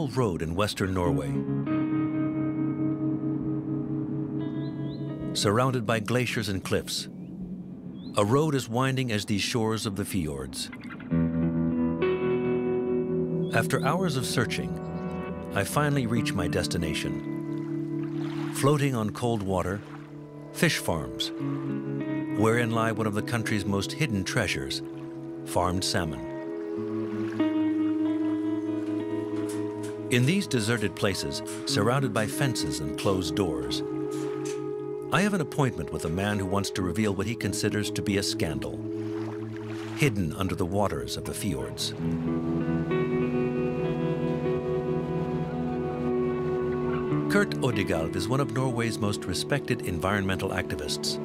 small road in western Norway, surrounded by glaciers and cliffs. A road as winding as these shores of the fjords. After hours of searching, I finally reach my destination. Floating on cold water, fish farms, wherein lie one of the country's most hidden treasures, farmed salmon. In these deserted places, surrounded by fences and closed doors, I have an appointment with a man who wants to reveal what he considers to be a scandal, hidden under the waters of the fjords. Kurt Odegalv is one of Norway's most respected environmental activists.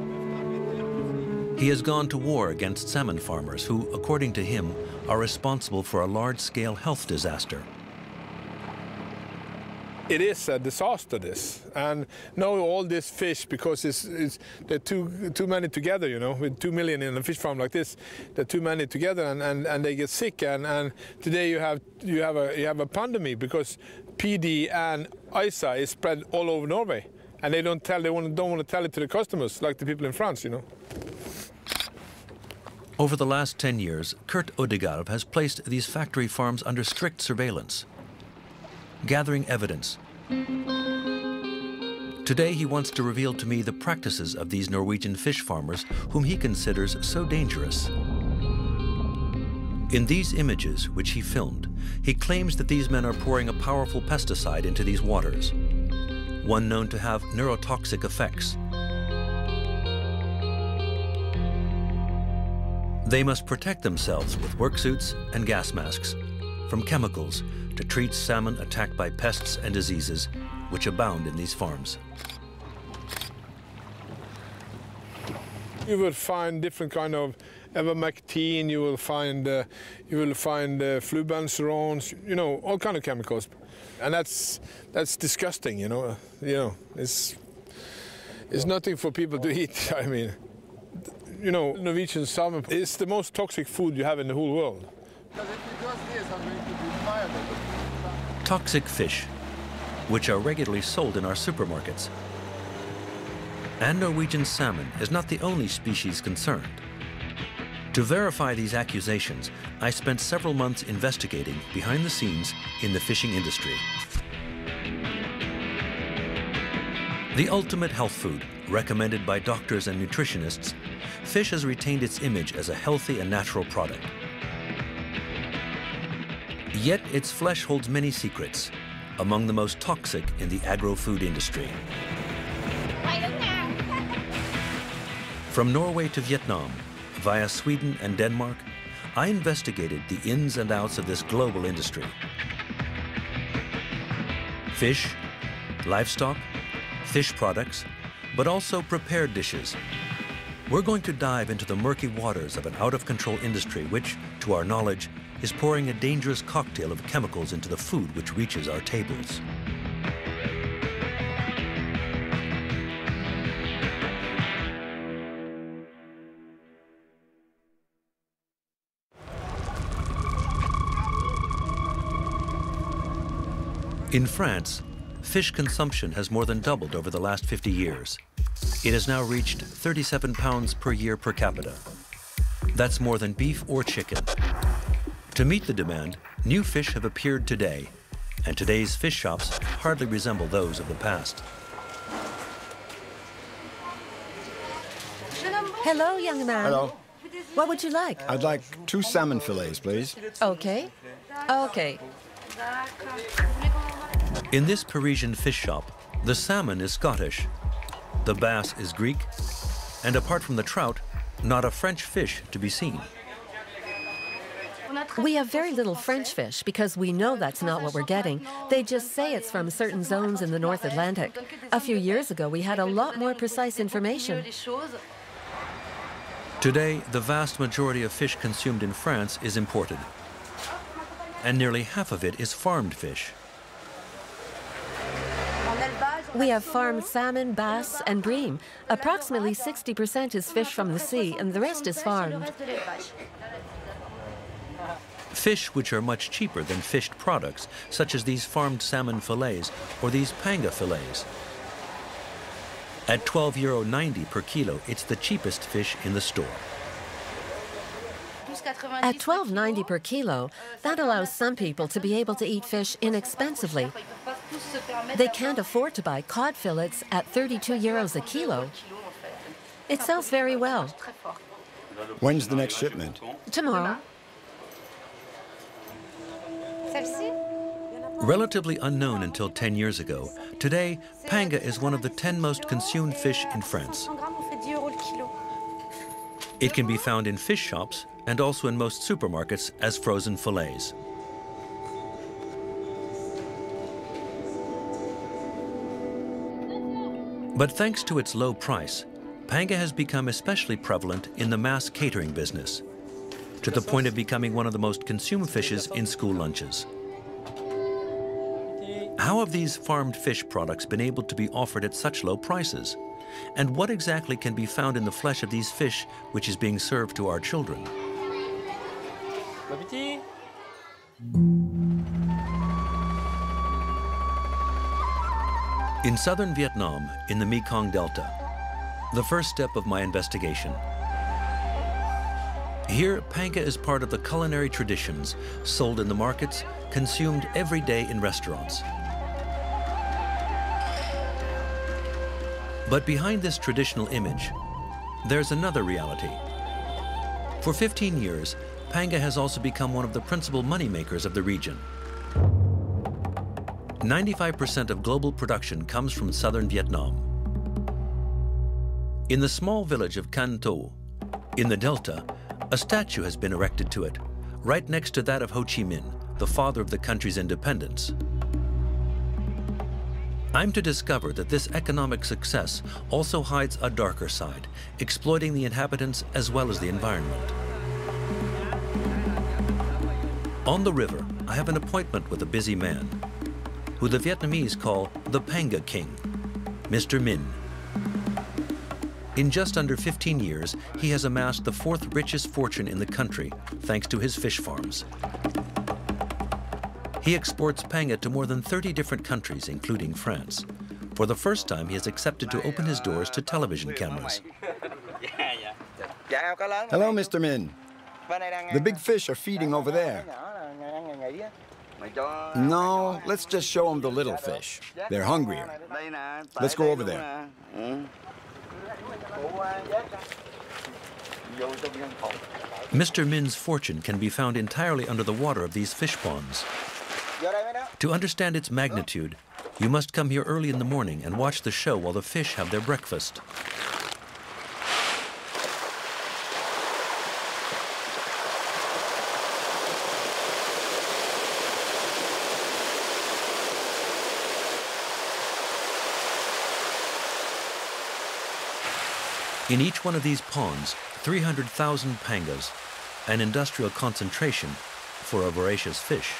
He has gone to war against salmon farmers who, according to him, are responsible for a large-scale health disaster. It is a disaster, this, and now all this fish, because they're too many together, you know, with 2 million in a fish farm like this, they're too many together, and they get sick, and today you have a pandemic because PD and ISA is spread all over Norway, and they don't want to tell it to the customers like the people in France, you know. Over the last 10 years, Kurt Odegalv has placed these factory farms under strict surveillance, gathering evidence. Today he wants to reveal to me the practices of these Norwegian fish farmers whom he considers so dangerous. In these images, which he filmed, he claims that these men are pouring a powerful pesticide into these waters, one known to have neurotoxic effects. They must protect themselves with work suits and gas masks from chemicals to treat salmon attacked by pests and diseases which abound in these farms. You will find different kind of ivermectin, you will find flubenzerones, you know, all kind of chemicals, and that's disgusting, you know. It's nothing for people to eat. I mean, you know, Norwegian salmon is the most toxic food you have in the whole world. Toxic fish, which are regularly sold in our supermarkets. And Norwegian salmon is not the only species concerned. To verify these accusations, I spent several months investigating behind the scenes in the fishing industry. The ultimate health food, recommended by doctors and nutritionists, fish has retained its image as a healthy and natural product. Yet its flesh holds many secrets, among the most toxic in the agro-food industry. From Norway to Vietnam, via Sweden and Denmark, I investigated the ins and outs of this global industry. Fish, livestock, fish products, but also prepared dishes. We're going to dive into the murky waters of an out-of-control industry which, to our knowledge, is pouring a dangerous cocktail of chemicals into the food which reaches our tables. In France, fish consumption has more than doubled over the last 50 years. It has now reached 37 pounds per year per capita. That's more than beef or chicken. To meet the demand, new fish have appeared today, and today's fish shops hardly resemble those of the past. Hello, young man. Hello. What would you like? I'd like 2 salmon fillets, please. Okay. Okay. In this Parisian fish shop, the salmon is Scottish, the bass is Greek, and apart from the trout, not a French fish to be seen. We have very little French fish because we know that's not what we're getting. They just say it's from certain zones in the North Atlantic. A few years ago, we had a lot more precise information. Today, the vast majority of fish consumed in France is imported, and nearly half of it is farmed fish. We have farmed salmon, bass, and bream. Approximately 60% is fish from the sea, and the rest is farmed. Fish which are much cheaper than fished products, such as these farmed salmon fillets or these panga fillets. At €12.90 per kilo, it's the cheapest fish in the store. At $12.90 per kilo, that allows some people to be able to eat fish inexpensively. They can't afford to buy cod fillets at €32 a kilo. It sells very well. When's the next shipment? Tomorrow. Relatively unknown until 10 years ago, today, panga is one of the 10 most consumed fish in France. It can be found in fish shops and also in most supermarkets as frozen fillets. But thanks to its low price, panga has become especially prevalent in the mass catering business, to the point of becoming one of the most consumed fishes in school lunches. How have these farmed fish products been able to be offered at such low prices? And what exactly can be found in the flesh of these fish which is being served to our children? In southern Vietnam, in the Mekong Delta, the first step of my investigation. Here, panga is part of the culinary traditions, sold in the markets, consumed every day in restaurants. But behind this traditional image, there's another reality. For 15 years, panga has also become one of the principal moneymakers of the region. 95% of global production comes from southern Vietnam. In the small village of Can Tho, in the Delta, a statue has been erected to it, right next to that of Ho Chi Minh, the father of the country's independence. I'm to discover that this economic success also hides a darker side, exploiting the inhabitants as well as the environment. On the river, I have an appointment with a busy man, who the Vietnamese call the Panga King, Mr. Minh. In just under 15 years, he has amassed the 4th richest fortune in the country, thanks to his fish farms. He exports panga to more than 30 different countries, including France. For the first time, he has accepted to open his doors to television cameras. Hello, Mr. Minh. The big fish are feeding over there. No, let's just show them the little fish. They're hungrier. Let's go over there. Mr. Minh's fortune can be found entirely under the water of these fish ponds. To understand its magnitude, you must come here early in the morning and watch the show while the fish have their breakfast. In each one of these ponds, 300,000 pangas, an industrial concentration for a voracious fish.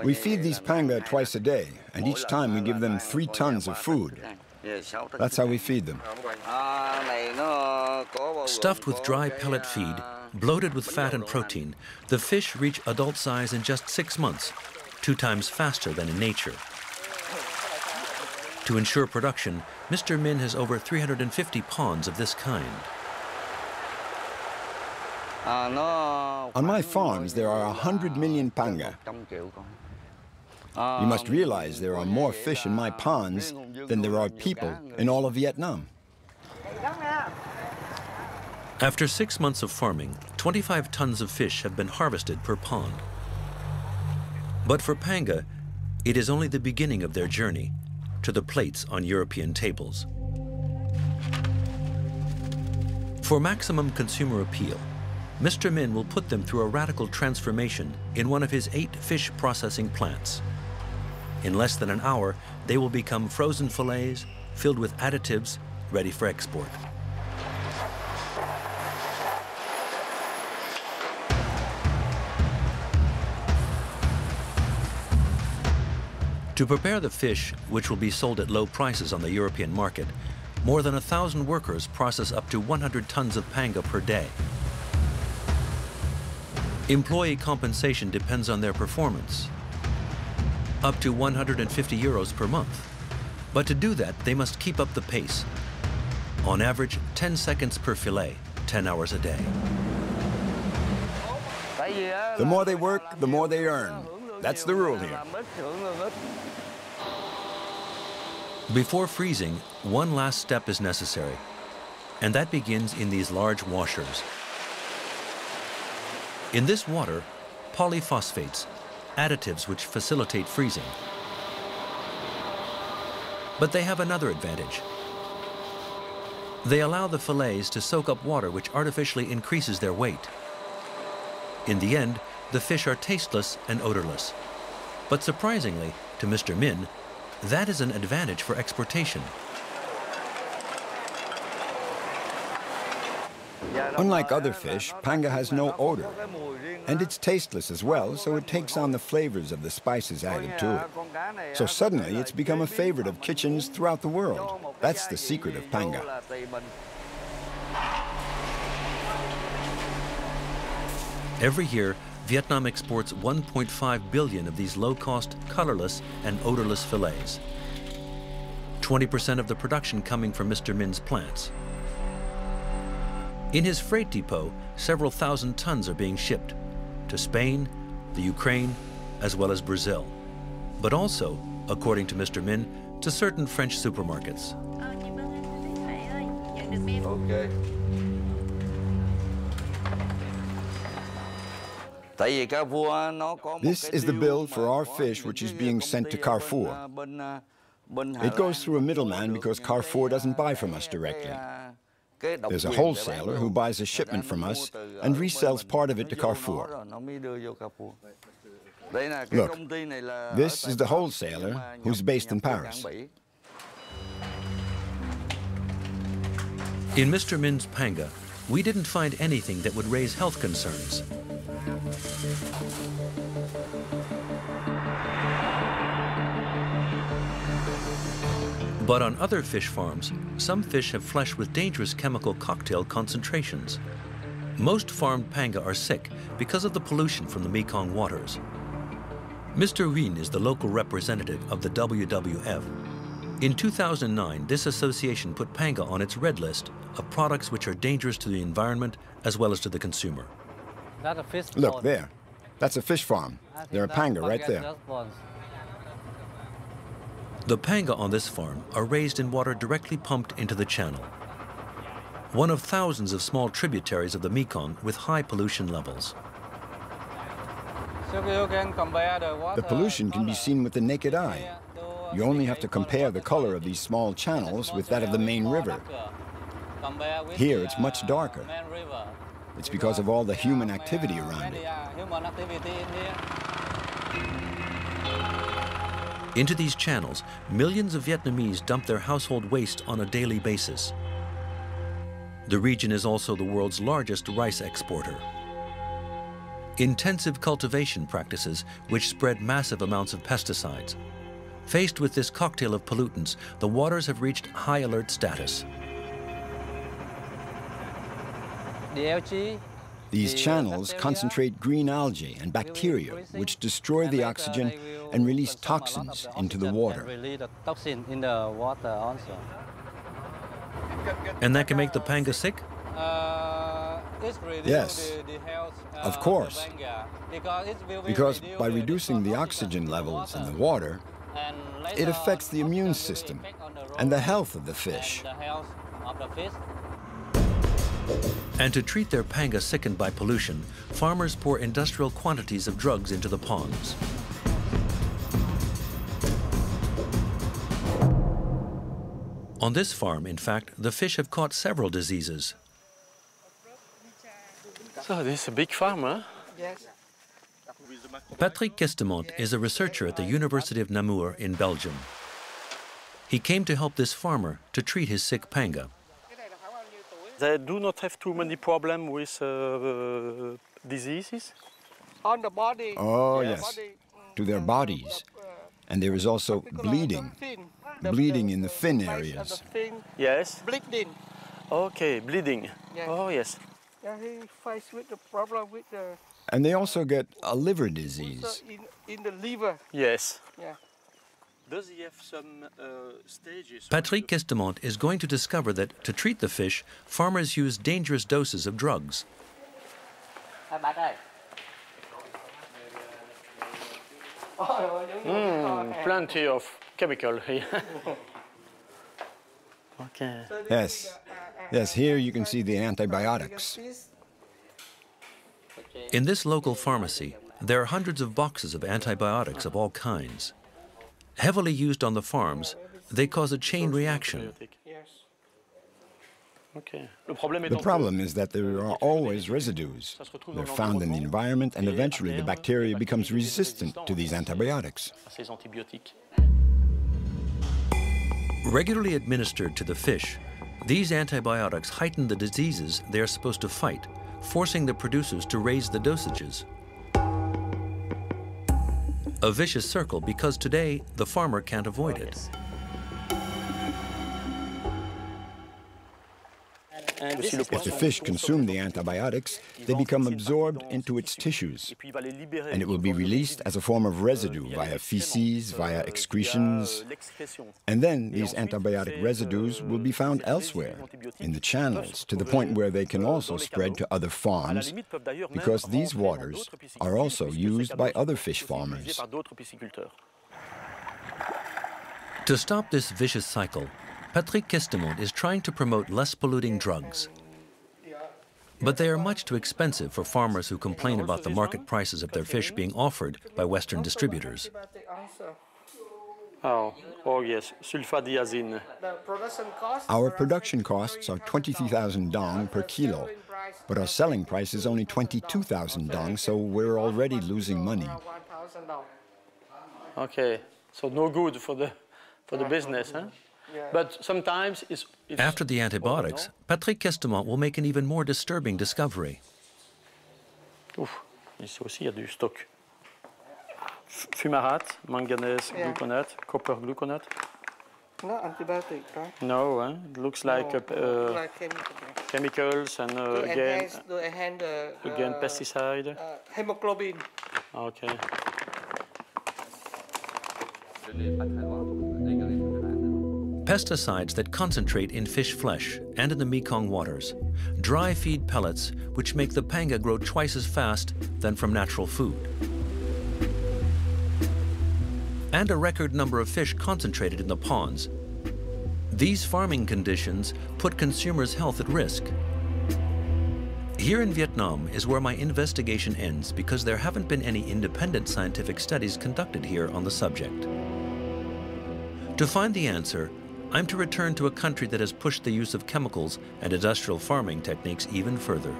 We feed these panga twice a day, and each time we give them 3 tons of food. That's how we feed them. Stuffed with dry pellet feed, bloated with fat and protein, the fish reach adult size in just 6 months, 2 times faster than in nature. To ensure production, Mr. Minh has over 350 ponds of this kind. On my farms, there are 100 million panga. You must realize there are more fish in my ponds than there are people in all of Vietnam. After 6 months of farming, 25 tons of fish have been harvested per pond. But for panga, it is only the beginning of their journey to the plates on European tables. For maximum consumer appeal, Mr. Minh will put them through a radical transformation in one of his 8 fish processing plants. In less than an hour, they will become frozen fillets filled with additives ready for export. To prepare the fish, which will be sold at low prices on the European market, More than 1,000 workers process up to 100 tons of panga per day. Employee compensation depends on their performance, up to 150 euros per month. But to do that, they must keep up the pace. On average, 10 seconds per fillet, 10 hours a day. The more they work, the more they earn. That's the rule here. Before freezing, one last step is necessary, and that begins in these large washers. In this water, polyphosphates, additives which facilitate freezing. But they have another advantage. They allow the fillets to soak up water which artificially increases their weight. In the end, the fish are tasteless and odorless. But surprisingly, to Mr. Min, that is an advantage for exportation. Unlike other fish, panga has no odor. And it's tasteless as well, so it takes on the flavors of the spices added to it. So suddenly it's become a favorite of kitchens throughout the world. That's the secret of panga. Every year, Vietnam exports 1.5 billion of these low-cost, colorless, and odorless fillets. 20% of the production coming from Mr. Min's plants. In his freight depot, several thousand tons are being shipped to Spain, the Ukraine, as well as Brazil. But also, according to Mr. Min, to certain French supermarkets. Okay. This is the bill for our fish which is being sent to Carrefour. It goes through a middleman because Carrefour doesn't buy from us directly. There's a wholesaler who buys a shipment from us and resells part of it to Carrefour. Look, this is the wholesaler who's based in Paris. In Mr. Min's panga, we didn't find anything that would raise health concerns. But on other fish farms, some fish have flesh with dangerous chemical cocktail concentrations. Most farmed panga are sick because of the pollution from the Mekong waters. Mr. Nguyen is the local representative of the WWF. In 2009, this association put panga on its red list of products which are dangerous to the environment as well as to the consumer. Look, there. That's a fish farm. There are panga right there. The panga on this farm are raised in water directly pumped into the channel, one of thousands of small tributaries of the Mekong with high pollution levels. The pollution can be seen with the naked eye. You only have to compare the color of these small channels with that of the main river. Here it's much darker. It's because of all the human activity around it. Into these channels, millions of Vietnamese dump their household waste on a daily basis. The region is also the world's largest rice exporter. Intensive cultivation practices which spread massive amounts of pesticides. Faced with this cocktail of pollutants, the waters have reached high alert status. These channels concentrate green algae and bacteria, which destroy the oxygen and release toxins into the water. And that can make the panga sick? Yes, of course. Because by reducing the oxygen levels in the water, it affects the immune system and the health of the fish. And to treat their panga sickened by pollution, farmers pour industrial quantities of drugs into the ponds. On this farm, in fact, the fish have caught several diseases. So this is a big farm, huh? Yes. Patrick Kestemont is a researcher at the University of Namur in Belgium. He came to help this farmer to treat his sick panga. They do not have too many problems with diseases. On the body. Oh, yes, to their bodies. And there is also bleeding. bleeding in the fin areas. Yes. Bleeding. Okay, bleeding. Yeah. Oh, yes. Yeah, he fights with the problem with the And they also get a liver disease. in the liver. Yes. Yeah. Does he have some stages? Patrick Questemont is going to discover that to treat the fish, farmers use dangerous doses of drugs. Plenty of chemical here. Okay. Yes. Yes, here you can see the antibiotics. In this local pharmacy, there are hundreds of boxes of antibiotics of all kinds. Heavily used on the farms, they cause a chain reaction. Okay. The problem is that there are always residues. They're found in the environment, and eventually the bacteria becomes resistant to these antibiotics. Regularly administered to the fish, these antibiotics heighten the diseases they are supposed to fight, forcing the producers to raise the dosages. A vicious circle because today the farmer can't avoid it. If the fish consume the antibiotics, they become absorbed into its tissues, and it will be released as a form of residue via feces, via excretions, and then these antibiotic residues will be found elsewhere, in the channels, to the point where they can also spread to other farms, because these waters are also used by other fish farmers. To stop this vicious cycle, Patrick Questemont is trying to promote less polluting drugs. But they are much too expensive for farmers who complain about the market prices of their fish being offered by Western distributors. Oh yes, sulfadiazine. Our production costs are 23,000 dong per kilo, but our selling price is only 22,000 dong, so we're already losing money. Okay, so no good for the business, huh? But sometimes it's After the antibiotics, Patrick Questemont will make an even more disturbing discovery. Ouf, ici aussi il y a du stock. Fumarate, manganese, gluconate, copper gluconate. No antibiotic, right? No, it looks like Like chemicals and again pesticide. hemoglobin. Okay. Pesticides that concentrate in fish flesh and in the Mekong waters, dry feed pellets which make the panga grow twice as fast than from natural food, and a record number of fish concentrated in the ponds. These farming conditions put consumers' health at risk. Here in Vietnam is where my investigation ends because there haven't been any independent scientific studies conducted here on the subject. To find the answer, I'm to return to a country that has pushed the use of chemicals and industrial farming techniques even further.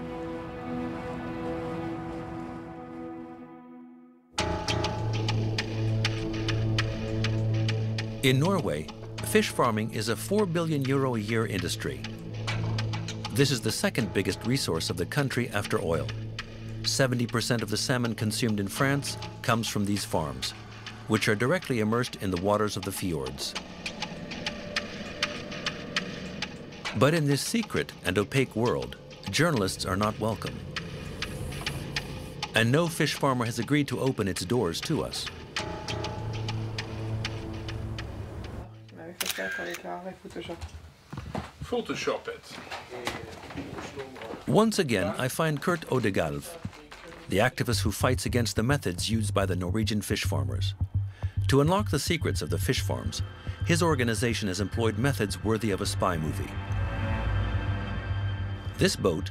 In Norway, fish farming is a €4 billion a year industry. This is the second biggest resource of the country after oil. 70% of the salmon consumed in France comes from these farms, which are directly immersed in the waters of the fjords. But in this secret and opaque world, journalists are not welcome. And no fish farmer has agreed to open its doors to us. Photoshop it. Once again, I find Kurt Odegalv, the activist who fights against the methods used by the Norwegian fish farmers. To unlock the secrets of the fish farms, his organization has employed methods worthy of a spy movie. This boat,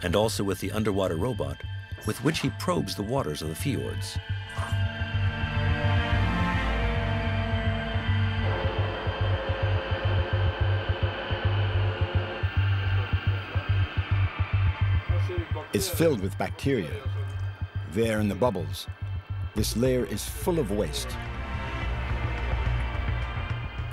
and also with the underwater robot, with which he probes the waters of the fjords. It's filled with bacteria. There in the bubbles, this layer is full of waste.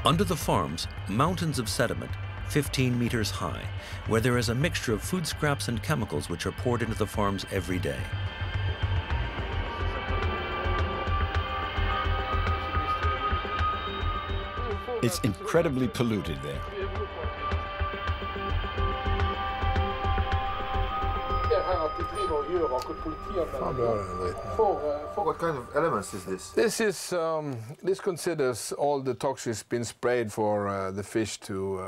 Under the farms, mountains of sediment, 15 meters high, where there is a mixture of food scraps and chemicals which are poured into the farms every day. It's incredibly polluted there. What kind of elements is this? This considers all the toxins been sprayed for the fish to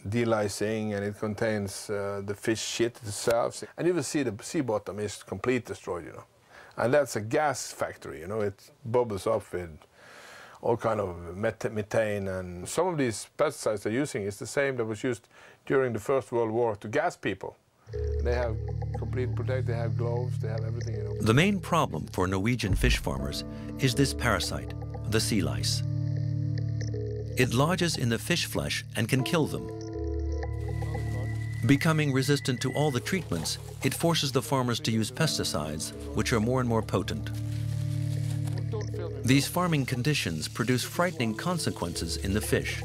delicing, and it contains the fish shit itself. And you will see the sea bottom is completely destroyed, you know. And that's a gas factory, you know. It bubbles up with all kind of methane, and some of these pesticides they're using is the same that was used during the First World War to gas people. They have complete protect, they have gloves, they have everything, you know. The main problem for Norwegian fish farmers is this parasite, the sea lice. It lodges in the fish flesh and can kill them. Becoming resistant to all the treatments, it forces the farmers to use pesticides, which are more and more potent. These farming conditions produce frightening consequences in the fish,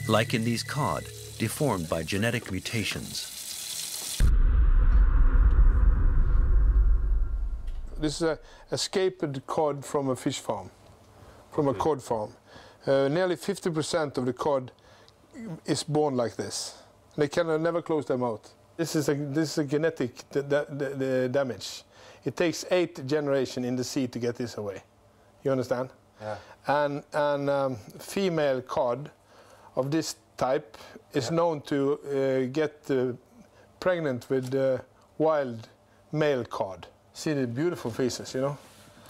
like in these cod, deformed by genetic mutations. This is a escaped cod from a fish farm, from a cod farm. Nearly 50% of the cod is born like this. They can never close their mouth. This is a genetic damage. It takes 8 generations in the sea to get this away. You understand? Yeah. And female cod of this type is known to get pregnant with wild male cod. See the beautiful faces, you know?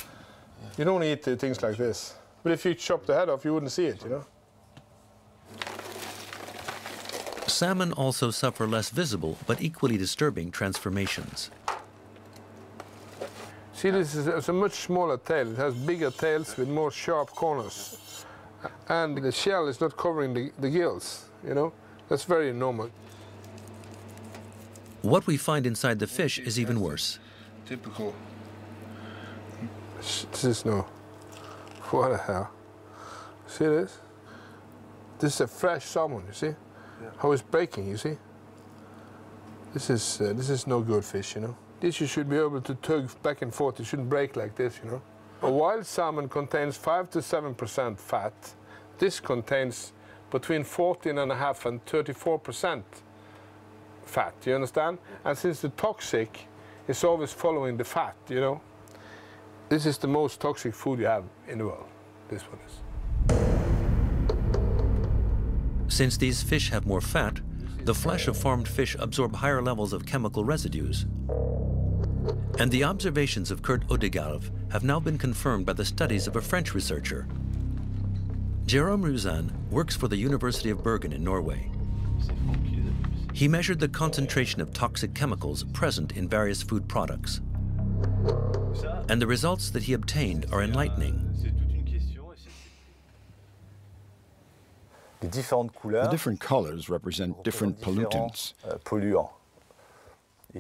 Yeah. You don't eat things like this. But if you chop the head off, you wouldn't see it, you know? Salmon also suffer less visible but equally disturbing transformations. See, this is a much smaller tail. It has bigger tails with more sharp corners. And the shell is not covering the gills, you know? That's very normal. What we find inside the fish is even worse. Typical. This is no. What the hell? See this? This is a fresh salmon, you see? Yeah. How it's breaking, you see? This is no good fish, you know? This you should be able to tug back and forth. It shouldn't break like this, you know? A wild salmon contains 5 to 7% fat. This contains between 14.5% and 34% fat, you understand? And since the toxic is always following the fat, you know? This is the most toxic food you have in the world. This one is. Since these fish have more fat, the flesh of farmed fish absorb higher levels of chemical residues. And the observations of Kurt Odegaard have now been confirmed by the studies of a French researcher. Jérôme Ruzan works for the University of Bergen in Norway. He measured the concentration of toxic chemicals present in various food products. And the results that he obtained are enlightening. The different colors represent different pollutants.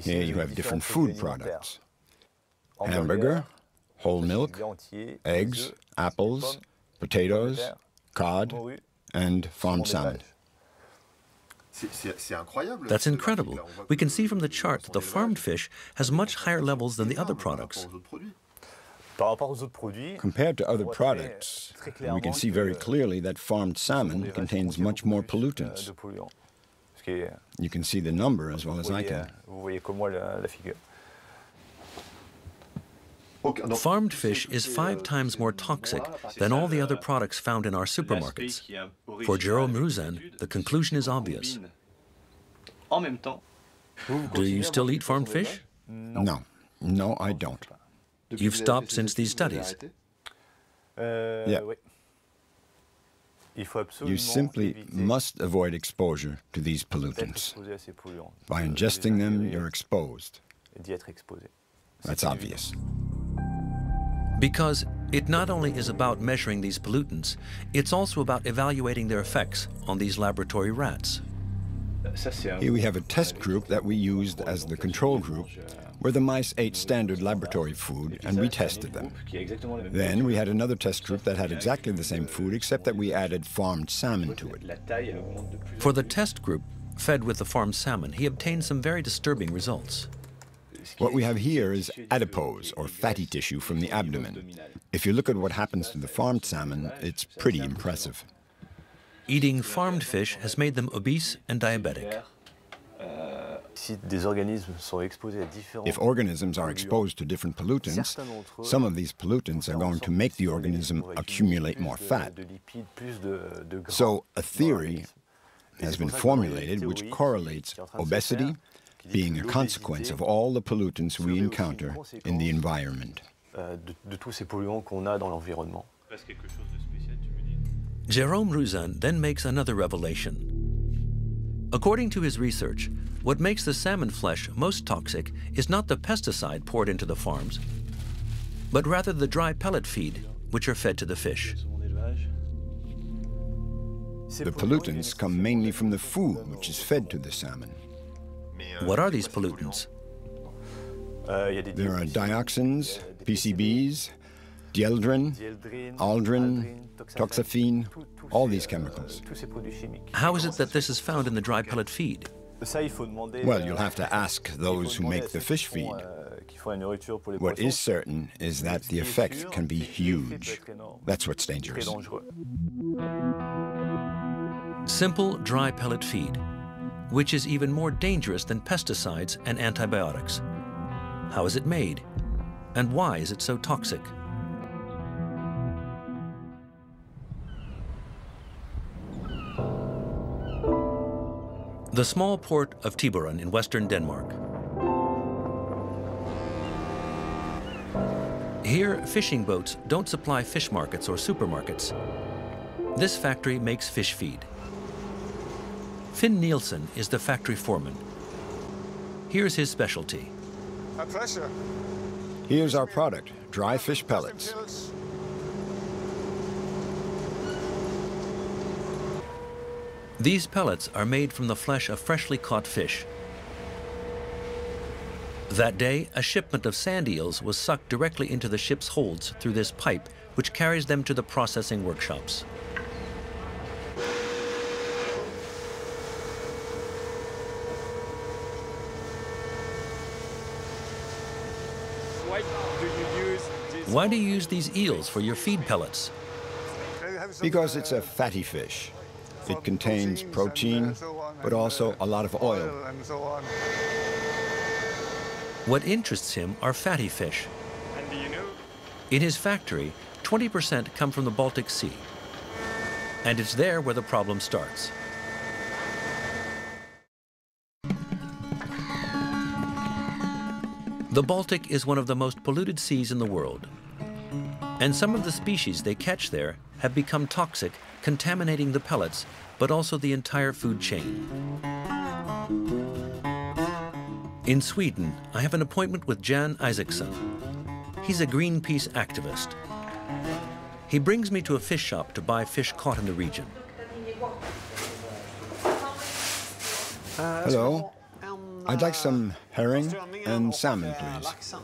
Here you have different food products. Hamburger, whole milk, eggs, apples, potatoes, cod, and farmed salmon. That's incredible. We can see from the chart that the farmed fish has much higher levels than the other products. Compared to other products, we can see very clearly that farmed salmon contains much more pollutants. You can see the number as well as I can. Farmed fish is 5 times more toxic than all the other products found in our supermarkets. For Jérôme Ruzan, the conclusion is obvious. Do you still eat farmed fish? No, I don't. You've stopped since these studies? Yeah. You simply must avoid exposure to these pollutants. By ingesting them, you're exposed. That's obvious. Because it not only is about measuring these pollutants, it's also about evaluating their effects on these laboratory rats. Here we have a test group that we used as the control group, where the mice ate standard laboratory food and we tested them. Then we had another test group that had exactly the same food, except that we added farmed salmon to it. For the test group, fed with the farmed salmon, he obtained some very disturbing results. What we have here is adipose, or fatty tissue from the abdomen. If you look at what happens to the farmed salmon, it's pretty impressive. Eating farmed fish has made them obese and diabetic. If organisms are exposed to different pollutants, some of these pollutants are going to make the organism accumulate more fat. So a theory has been formulated which correlates obesity being a consequence of all the pollutants we encounter in the environment. Jérôme Rouzan then makes another revelation. According to his research, what makes the salmon flesh most toxic is not the pesticide poured into the farms, but rather the dry pellet feed which are fed to the fish. The pollutants come mainly from the food which is fed to the salmon. What are these pollutants? There are dioxins, PCBs, dieldrin, aldrin, toxaphene, all these chemicals. How is it that this is found in the dry pellet feed? Well, you'll have to ask those who make the fish feed. What is certain is that the effects can be huge. That's what's dangerous. Simple dry pellet feed, which is even more dangerous than pesticides and antibiotics. How is it made? And why is it so toxic? The small port of Tiburon in western Denmark. Here, fishing boats don't supply fish markets or supermarkets. This factory makes fish feed. Finn Nielsen is the factory foreman. Here's his specialty. Here's our product, dry fish pellets. These pellets are made from the flesh of freshly caught fish. That day, a shipment of sand eels was sucked directly into the ship's holds through this pipe, which carries them to the processing workshops. Why do you use these eels for your feed pellets? Because it's a fatty fish. It contains protein, but also a lot of oil. What interests him are fatty fish. In his factory, 20% come from the Baltic Sea. And it's there where the problem starts. The Baltic is one of the most polluted seas in the world. And some of the species they catch there have become toxic, contaminating the pellets, but also the entire food chain. In Sweden, I have an appointment with Jan Isaacson. He's a Greenpeace activist. He brings me to a fish shop to buy fish caught in the region. Hello. I'd like some herring and salmon, please.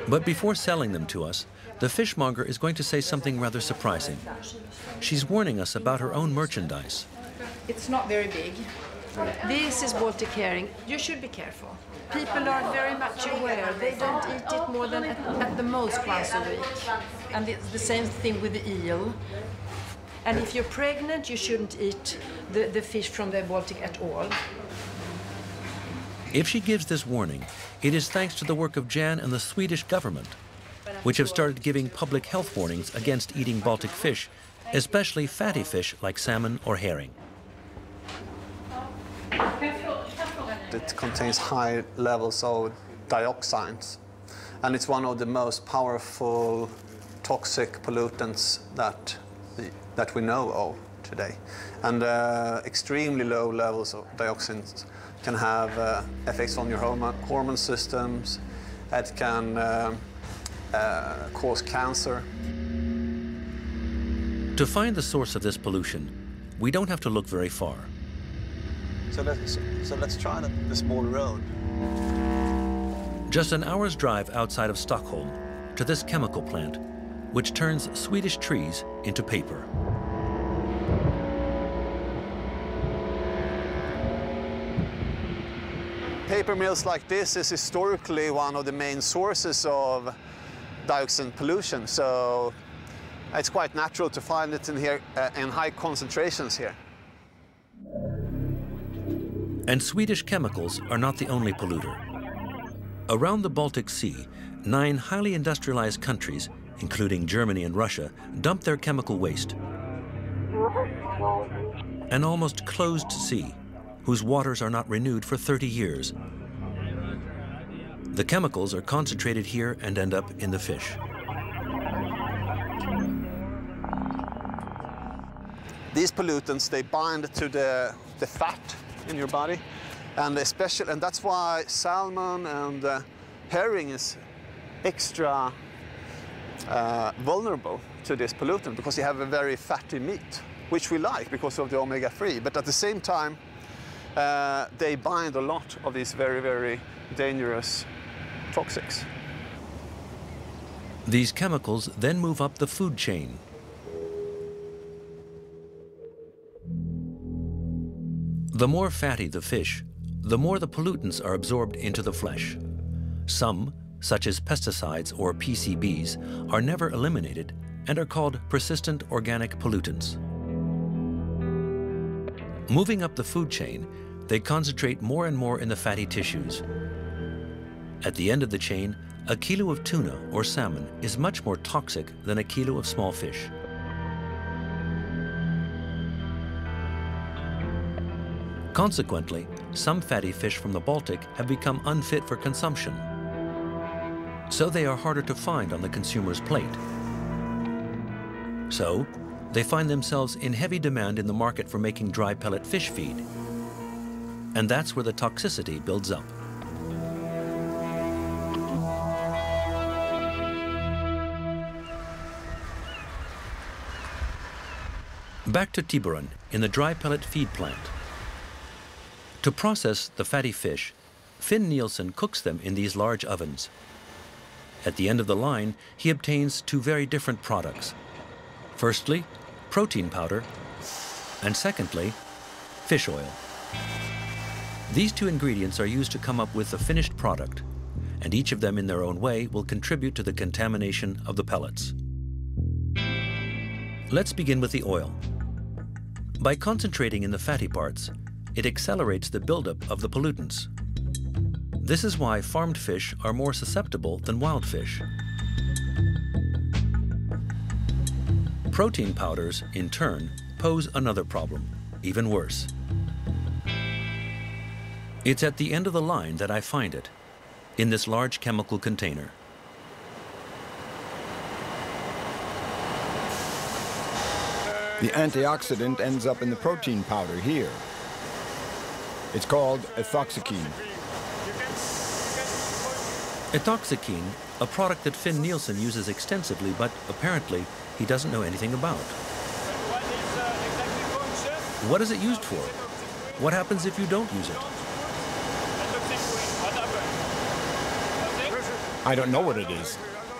But before selling them to us, the fishmonger is going to say something rather surprising. She's warning us about her own merchandise. It's not very big. This is Baltic herring. You should be careful. People are very much aware. They don't eat it more than at the most once a week. And it's the same thing with the eel. And if you're pregnant, you shouldn't eat the fish from the Baltic at all. If she gives this warning, it is thanks to the work of Jan and the Swedish government, which have started giving public health warnings against eating Baltic fish, especially fatty fish like salmon or herring. It contains high levels of dioxins, and it's one of the most powerful toxic pollutants that we know of today. And extremely low levels of dioxins can have effects on your hormone systems. It can cause cancer. To find the source of this pollution, we don't have to look very far. So let's try the small road. Just an hour's drive outside of Stockholm to this chemical plant, which turns Swedish trees into paper. Paper mills like this is historically one of the main sources of dioxin pollution. So it's quite natural to find it in here in high concentrations here. And Swedish chemicals are not the only polluter. Around the Baltic Sea, 9 highly industrialized countries, including Germany and Russia, dump their chemical waste. An almost closed sea, whose waters are not renewed for 30 years. The chemicals are concentrated here and end up in the fish. These pollutants, they bind to the fat in your body, and that's why salmon and herring is extra vulnerable to this pollutant, because you have a very fatty meat, which we like because of the omega-3. But at the same time, they bind a lot of these very, very dangerous toxics. These chemicals then move up the food chain. The more fatty the fish, the more the pollutants are absorbed into the flesh. Some, such as pesticides or PCBs, are never eliminated and are called persistent organic pollutants. Moving up the food chain, they concentrate more and more in the fatty tissues. At the end of the chain, a kilo of tuna or salmon is much more toxic than a kilo of small fish. Consequently, some fatty fish from the Baltic have become unfit for consumption. So they are harder to find on the consumer's plate. So, they find themselves in heavy demand in the market for making dry pellet fish feed. And that's where the toxicity builds up. Back to Tiburon, in the dry pellet feed plant. To process the fatty fish, Finn Nielsen cooks them in these large ovens. At the end of the line, he obtains 2 very different products. Firstly, protein powder, and secondly, fish oil. These 2 ingredients are used to come up with the finished product, and each of them in their own way will contribute to the contamination of the pellets. Let's begin with the oil. By concentrating in the fatty parts, it accelerates the buildup of the pollutants. This is why farmed fish are more susceptible than wild fish. Protein powders, in turn, pose another problem, even worse. It's at the end of the line that I find it, in this large chemical container. The antioxidant ends up in the protein powder here. It's called ethoxyquin. Ethoxyquin, a product that Finn Nielsen uses extensively, but apparently he doesn't know anything about. What is it used for? What happens if you don't use it? I don't know what it is.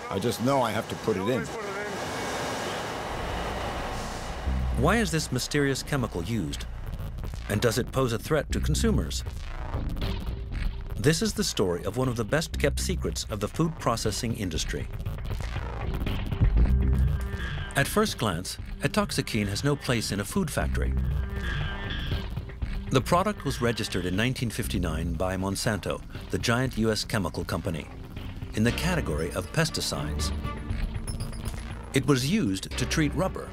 I just know I have to put it in. Why is this mysterious chemical used? And does it pose a threat to consumers? This is the story of one of the best-kept secrets of the food processing industry. At first glance, ethoxyquin has no place in a food factory. The product was registered in 1959 by Monsanto, the giant US chemical company, in the category of pesticides. It was used to treat rubber,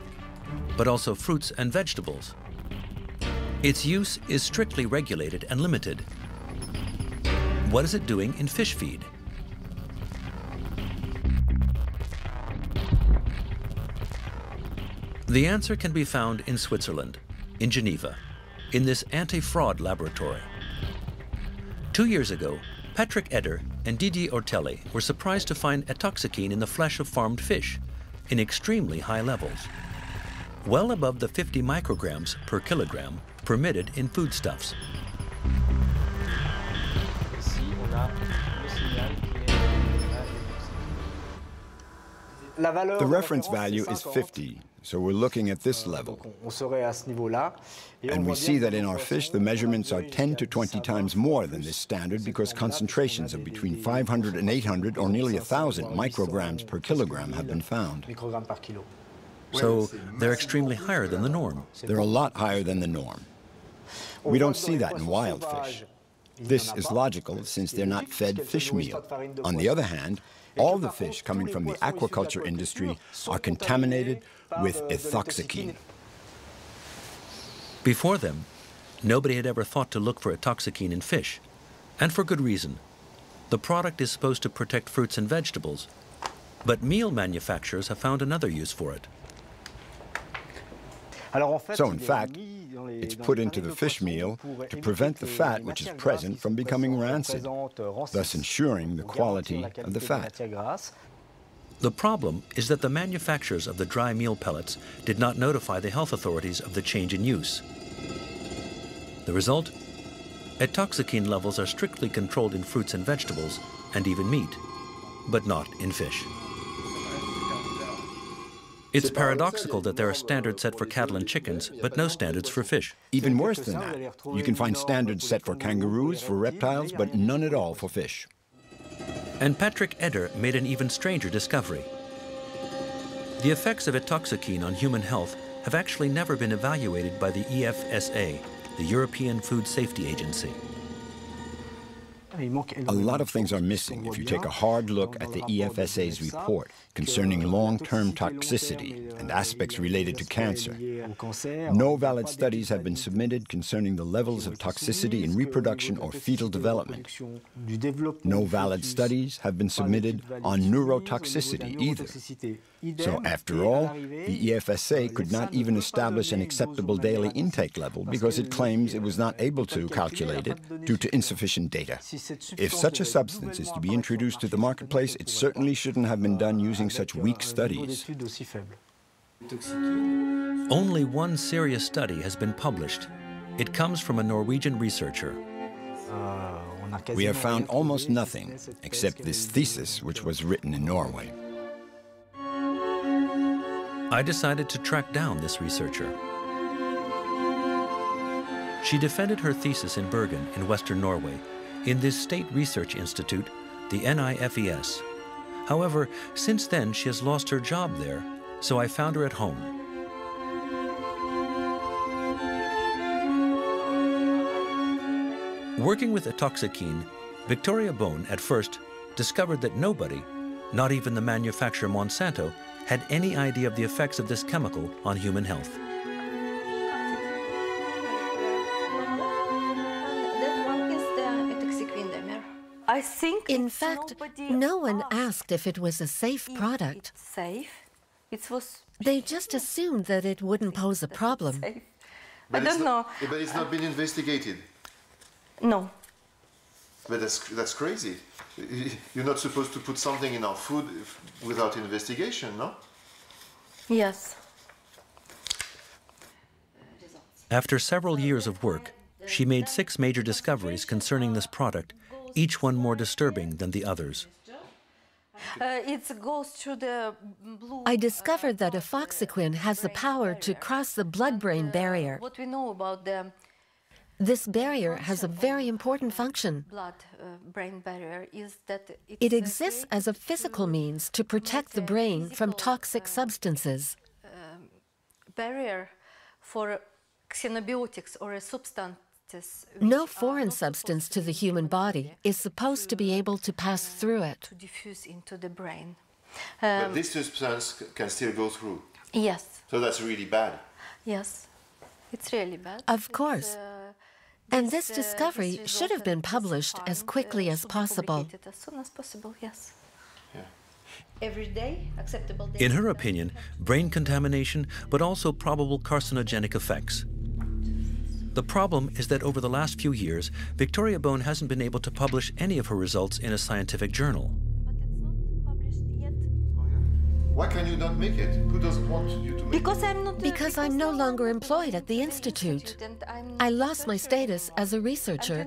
but also fruits and vegetables. Its use is strictly regulated and limited. What is it doing in fish feed? The answer can be found in Switzerland, in Geneva, in this anti-fraud laboratory. 2 years ago, Patrick Eder and Didier Ortelli were surprised to find ethoxyquin in the flesh of farmed fish in extremely high levels, well above the 50 micrograms per kilogram permitted in foodstuffs. The reference value is 50, so we're looking at this level. And we see that in our fish, the measurements are 10 to 20 times more than this standard because concentrations of between 500 and 800 or nearly 1,000 micrograms per kilogram have been found. so they're extremely higher than the norm. They're a lot higher than the norm. We don't see that in wild fish. This is logical since they're not fed fish meal. On the other hand, all the fish coming from the aquaculture industry are contaminated with ethoxyquine. Before them, nobody had ever thought to look for ethoxyquine in fish, and for good reason. The product is supposed to protect fruits and vegetables, but meal manufacturers have found another use for it. So in fact, it's put into the fish meal to prevent the fat which is present from becoming rancid, thus ensuring the quality of the fat. The problem is that the manufacturers of the dry meal pellets did not notify the health authorities of the change in use. The result? Ethoxyquine levels are strictly controlled in fruits and vegetables, and even meat, but not in fish. It's paradoxical that there are standards set for cattle and chickens, but no standards for fish. Even worse than that, you can find standards set for kangaroos, for reptiles, but none at all for fish. And Patrick Eder made an even stranger discovery. The effects of ethoxyquine on human health have actually never been evaluated by the EFSA, the European Food Safety Agency. A lot of things are missing if you take a hard look at the EFSA's report concerning long-term toxicity and aspects related to cancer. No valid studies have been submitted concerning the levels of toxicity in reproduction or fetal development. No valid studies have been submitted on neurotoxicity either. So after all, the EFSA could not even establish an acceptable daily intake level because it claims it was not able to calculate it due to insufficient data. If such a substance is to be introduced to the marketplace, it certainly shouldn't have been done using such weak studies. Only one serious study has been published. It comes from a Norwegian researcher. We have found almost nothing except this thesis, which was written in Norway. I decided to track down this researcher. She defended her thesis in Bergen in western Norway, in this state research institute, the NIFES. However, since then she has lost her job there, so I found her at home. Working with ethoxyquine, Victoria Bone at first discovered that nobody, not even the manufacturer Monsanto, had any idea of the effects of this chemical on human health. I think in fact, no one asked if it was a safe product. They just assumed that it wouldn't pose a problem. I don't know. But it's not been investigated. No. But that's crazy. You're not supposed to put something in our food without investigation, no? Yes. After several years of work, she made 6 major discoveries concerning this product, each one more disturbing than the others. I discovered that ethoxyquine has the power to cross the blood-brain barrier. What we know about the This barrier has a very important function. blood-brain barrier is that It exists as a physical means to protect the brain from toxic substances. barrier for xenobiotics or substances. No foreign substance to the human body is supposed to be able to pass through it. To diffuse into the brain. But this substance can still go through. Yes. So that's really bad. Yes. It's really bad. Of course. And this discovery should have been published as quickly as possible. As soon as possible, yes. Yeah. Every day, acceptable day. In her opinion, brain contamination, but also probable carcinogenic effects. The problem is that over the last few years, Victoria Bone hasn't been able to publish any of her results in a scientific journal. But it's not published yet. Oh, yeah. Why can you not make it? Who doesn't want you to make Because it? I'm not. Because I'm no longer employed at the institute. I lost my status as a researcher,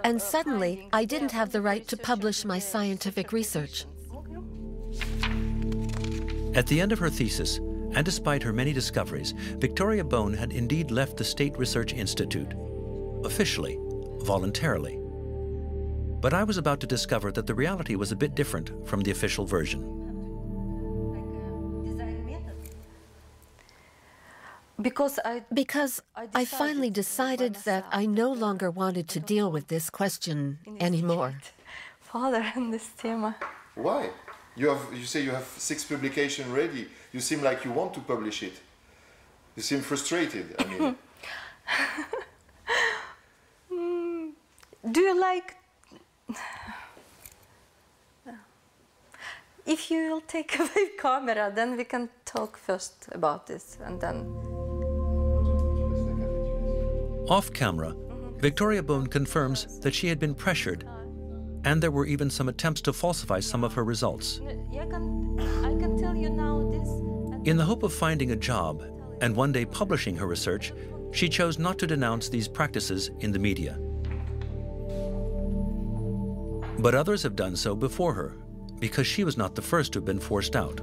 and suddenly I didn't have the right to publish my scientific research. At the end of her thesis, and despite her many discoveries, Victoria Bone had indeed left the State Research Institute, officially, voluntarily. But I was about to discover that the reality was a bit different from the official version. Because I finally decided that I no longer wanted to deal with this question anymore. Why? You say you have 6 publications ready. You seem like you want to publish it. You seem frustrated. I mean. Do you like... If you will take away camera, then we can talk first about this, and then... Off camera, Victoria Boone confirms that she had been pressured, and there were even some attempts to falsify some of her results. I can tell you now this... In the hope of finding a job and one day publishing her research, she chose not to denounce these practices in the media. But others have done so before her, because she was not the first to have been forced out.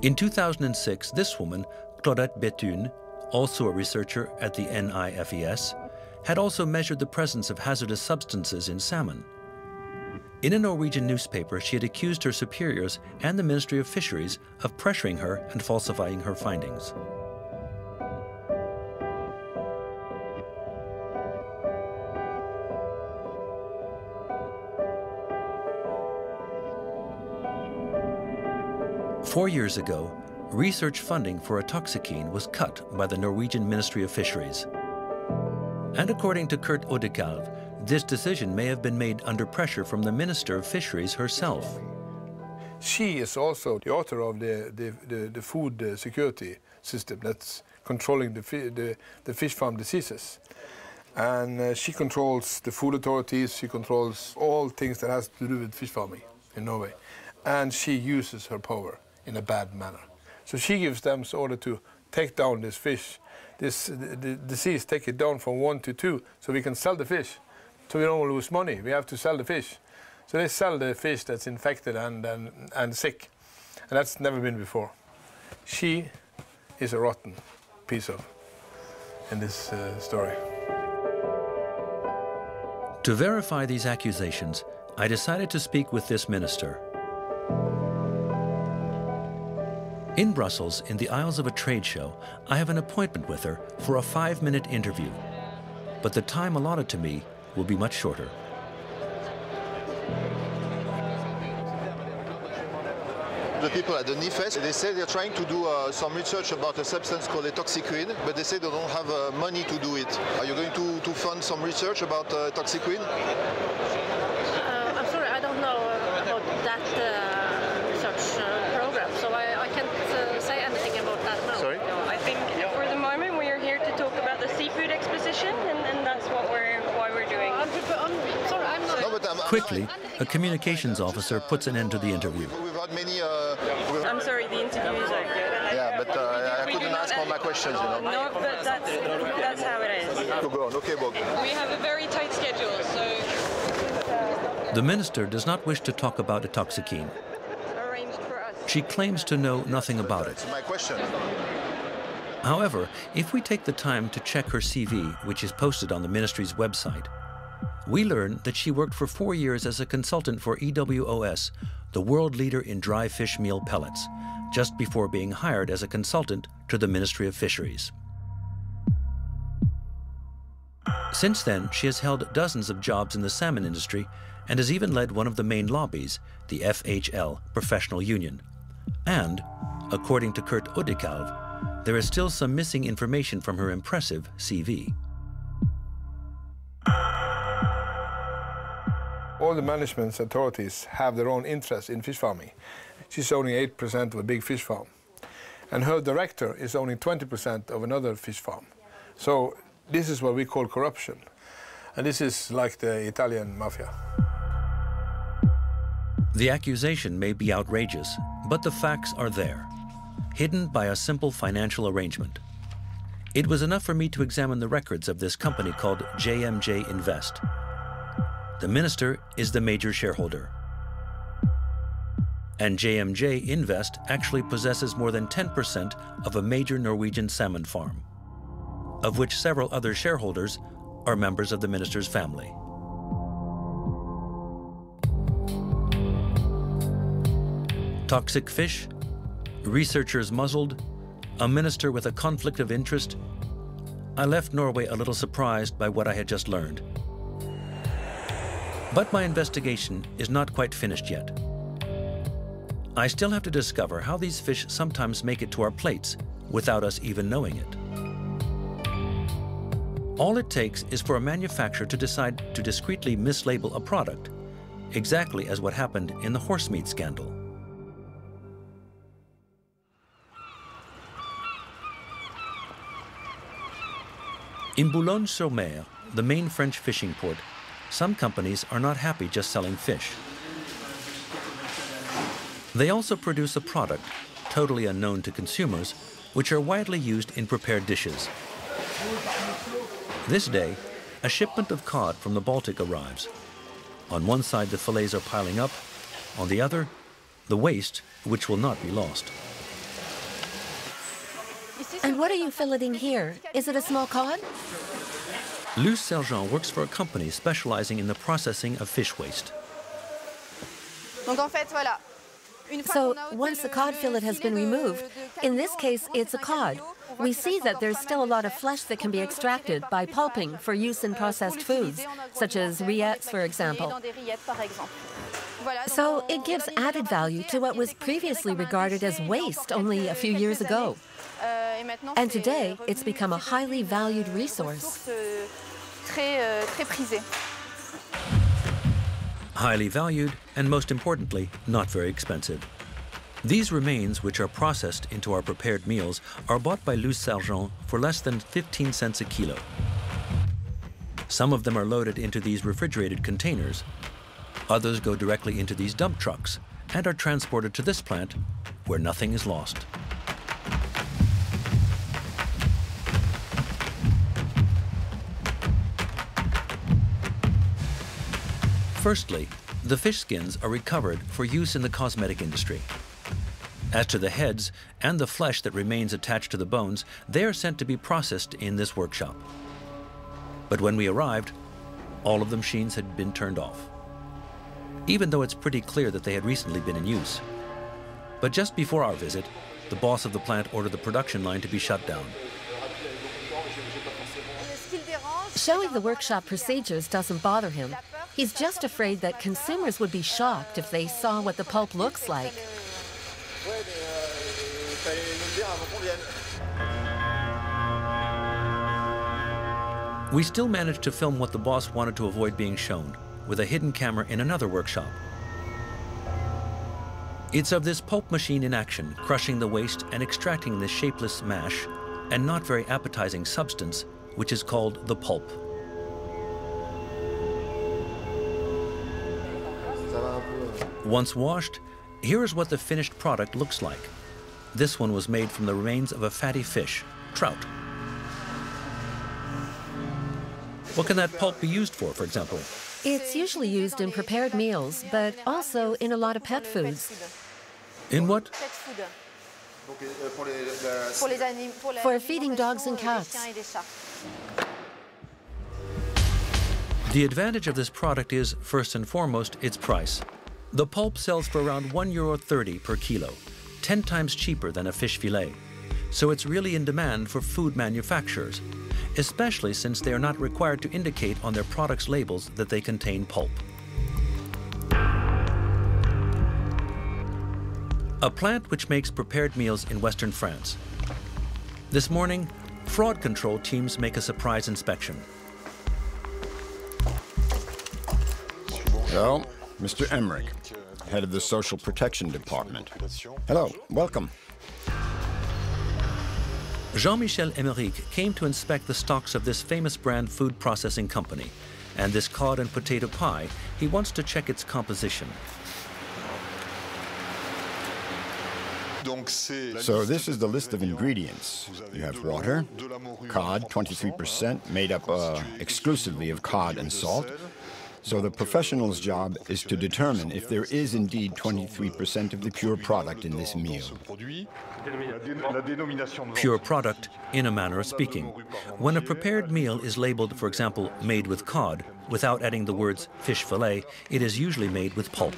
In 2006, this woman, Claudette Bethune, also a researcher at the NIFES, had also measured the presence of hazardous substances in salmon. In a Norwegian newspaper, she had accused her superiors and the Ministry of Fisheries of pressuring her and falsifying her findings. Four years ago, research funding for atoxikine was cut by the Norwegian Ministry of Fisheries. And according to Kurt Odekalv, this decision may have been made under pressure from the Minister of Fisheries herself. She is also the author of the food security system that's controlling the fish farm diseases. And she controls the food authorities, she controls all things that has to do with fish farming in Norway. And she uses her power in a bad manner. So she gives them order to take down this fish, the disease, take it down from 1 to 2, so we can sell the fish. So we don't lose money, we have to sell the fish. So they sell the fish that's infected and sick. And that's never been before. She is a rotten piece of in this story. To verify these accusations, I decided to speak with this minister. In Brussels, in the aisles of a trade show, I have an appointment with her for a 5-minute interview. But the time allotted to me will be much shorter. The people at the NIFES, they say they're trying to do some research about a substance called atoxikine, but they say they don't have money to do it. Are you going to fund some research about atoxikine? I'm sorry, I don't know about that research program, so I can't say anything about that now. Sorry? No, I think for the moment we are here to talk about the seafood exposition, and that's why we're doing. I'm sorry, I'm not... No, but Quickly, a communications officer puts an end to the interview. We've had many... I'm sorry, the interview is over. Yeah, but I couldn't ask all my questions, you know. No, but that's how it is. Go on, okay, Bob. We have a very tight schedule, so... The minister does not wish to talk about atoxikine. Arranged for us. She claims to know nothing about it. That's my question. However, if we take the time to check her CV, which is posted on the ministry's website, we learn that she worked for 4 years as a consultant for EWOS, the world leader in dry fish meal pellets, just before being hired as a consultant to the Ministry of Fisheries. Since then, she has held dozens of jobs in the salmon industry and has even led one of the main lobbies, the FHL, professional union. And, according to Kurt Odekalv, there is still some missing information from her impressive CV. All the management authorities have their own interest in fish farming. She's owning 8% of a big fish farm. And her director is owning 20% of another fish farm. So this is what we call corruption. And this is like the Italian mafia. The accusation may be outrageous, but the facts are there, hidden by a simple financial arrangement. It was enough for me to examine the records of this company called JMJ Invest. The minister is the major shareholder. And JMJ Invest actually possesses more than 10% of a major Norwegian salmon farm, of which several other shareholders are members of the minister's family. Toxic fish, Researchers muzzled, a minister with a conflict of interest, I left Norway a little surprised by what I had just learned. But my investigation is not quite finished yet. I still have to discover how these fish sometimes make it to our plates without us even knowing it. All it takes is for a manufacturer to decide to discreetly mislabel a product, exactly as what happened in the horse meat scandal. In Boulogne-sur-Mer, the main French fishing port, some companies are not happy just selling fish. They also produce a product, totally unknown to consumers, which are widely used in prepared dishes. This day, a shipment of cod from the Baltic arrives. On one side, the fillets are piling up. On the other, the waste, which will not be lost. And what are you filleting here? Is it a small cod? Luce Sergent works for a company specializing in the processing of fish waste. So once the cod fillet has been removed, in this case it's a cod, we see that there's still a lot of flesh that can be extracted by pulping for use in processed foods, such as rillettes, for example. So it gives added value to what was previously regarded as waste only a few years ago. And today, it's become a highly valued resource. Highly valued, and most importantly, not very expensive. These remains, which are processed into our prepared meals, are bought by Luce Sergent for less than 15 cents a kilo. Some of them are loaded into these refrigerated containers. Others go directly into these dump trucks and are transported to this plant, where nothing is lost. Firstly, the fish skins are recovered for use in the cosmetic industry. As to the heads and the flesh that remains attached to the bones, they are sent to be processed in this workshop. But when we arrived, all of the machines had been turned off, even though it's pretty clear that they had recently been in use. But just before our visit, the boss of the plant ordered the production line to be shut down. Showing the workshop procedures doesn't bother him. He's just afraid that consumers would be shocked if they saw what the pulp looks like. We still managed to film what the boss wanted to avoid being shown, with a hidden camera in another workshop. It's of this pulp machine in action, crushing the waste and extracting this shapeless mash and not very appetizing substance, which is called the pulp. Once washed, here is what the finished product looks like. This one was made from the remains of a fatty fish, trout. What can that pulp be used for example? It's usually used in prepared meals, but also in a lot of pet foods. In what? For feeding dogs and cats. The advantage of this product is, first and foremost, its price. The pulp sells for around €1.30 per kilo, 10 times cheaper than a fish fillet. So it's really in demand for food manufacturers, especially since they are not required to indicate on their products' labels that they contain pulp. A plant which makes prepared meals in Western France. This morning, fraud control teams make a surprise inspection. So, Mr. Emmerich, head of the Social Protection Department. Hello, welcome. Jean-Michel Emmerich came to inspect the stocks of this famous brand food processing company. And this cod and potato pie, he wants to check its composition. So this is the list of ingredients. You have water, cod, 23%, made up exclusively of cod and salt. So the professional's job is to determine if there is indeed 23% of the pure product in this meal. Pure product, in a manner of speaking. When a prepared meal is labeled, for example, made with cod, without adding the words fish fillet, it is usually made with pulp.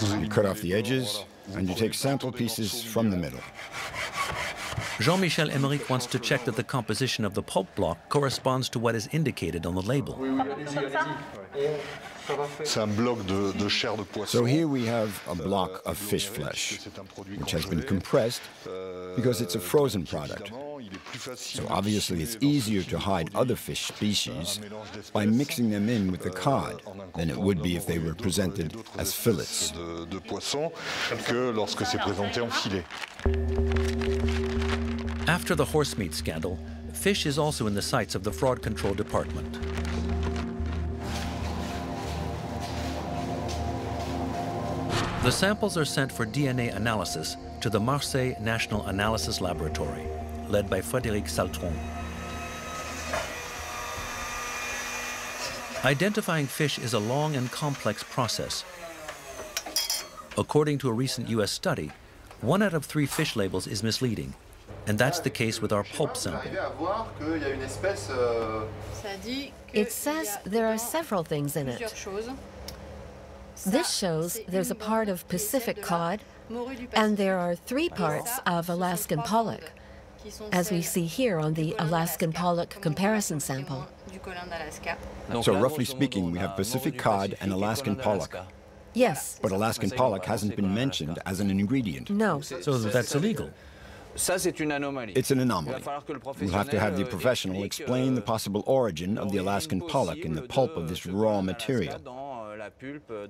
You cut off the edges, and you take sample pieces from the middle. Jean-Michel Emerick wants to check that the composition of the pulp block corresponds to what is indicated on the label. So here we have a block of fish flesh, which has been compressed because it's a frozen product. So obviously it's easier to hide other fish species by mixing them in with the cod than it would be if they were presented as fillets. After the horse meat scandal, fish is also in the sights of the fraud control department. The samples are sent for DNA analysis to the Marseille National Analysis Laboratory, led by Frédéric Saltron. Identifying fish is a long and complex process. According to a recent US study, 1 out of 3 fish labels is misleading, and that's the case with our pulp sample. It says there are several things in it. This shows there's a part of Pacific cod, and there are 3 parts of Alaskan pollock, as we see here on the Alaskan pollock comparison sample. So roughly speaking, we have Pacific cod and Alaskan pollock. Yes. But Alaskan pollock hasn't been mentioned as an ingredient. No. So that's illegal. It's an anomaly. We'll have to have the professional explain the possible origin of the Alaskan pollock in the pulp of this raw material.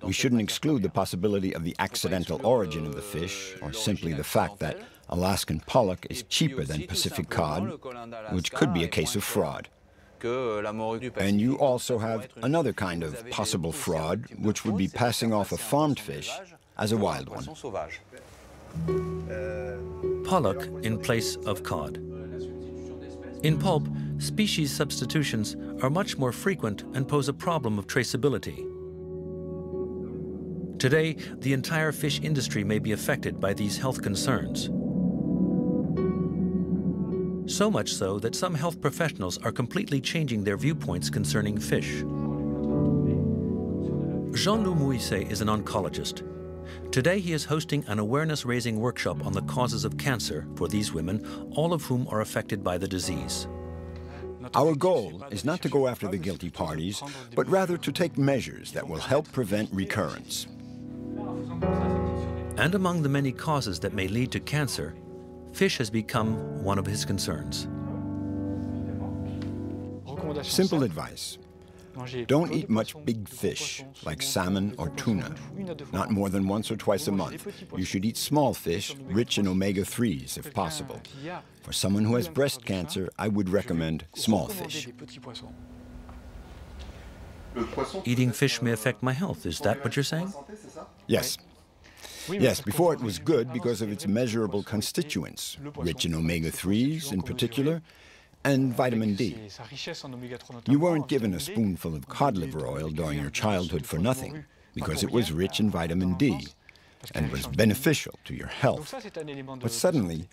We shouldn't exclude the possibility of the accidental origin of the fish, or simply the fact that Alaskan pollock is cheaper than Pacific cod, which could be a case of fraud. And you also have another kind of possible fraud, which would be passing off a farmed fish as a wild one. Pollock in place of cod. In pulp, species substitutions are much more frequent and pose a problem of traceability. Today, the entire fish industry may be affected by these health concerns. So much so that some health professionals are completely changing their viewpoints concerning fish. Jean-Loup Mouisset is an oncologist. Today he is hosting an awareness-raising workshop on the causes of cancer for these women, all of whom are affected by the disease. Our goal is not to go after the guilty parties, but rather to take measures that will help prevent recurrence. And among the many causes that may lead to cancer, fish has become one of his concerns. Simple advice. Don't eat much big fish, like salmon or tuna, not more than once or twice a month. You should eat small fish, rich in omega-3s if possible. For someone who has breast cancer, I would recommend small fish. Eating fish may affect my health, is that what you're saying? Yes. Yes, before it was good because of its measurable constituents, rich in omega-3s in particular, and vitamin D. You weren't given a spoonful of cod liver oil during your childhood for nothing, because it was rich in vitamin D and was beneficial to your health. But suddenly,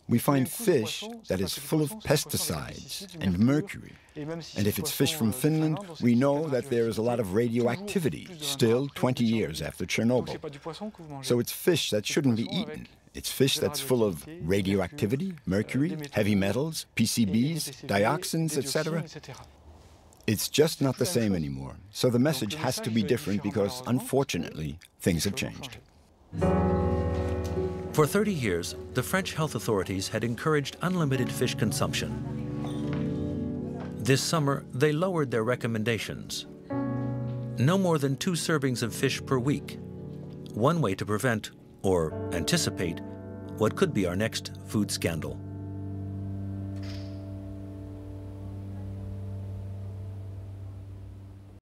we find fish that is full of pesticides and mercury. And if it's fish from Finland, we know that there is a lot of radioactivity, still 20 years after Chernobyl. So it's fish that shouldn't be eaten. It's fish that's full of radioactivity, mercury, heavy metals, PCBs, dioxins, etc. It's just not the same anymore. So the message has to be different because, unfortunately, things have changed. For 30 years, the French health authorities had encouraged unlimited fish consumption. This summer, they lowered their recommendations. No more than 2 servings of fish per week. One way to prevent or anticipate what could be our next food scandal.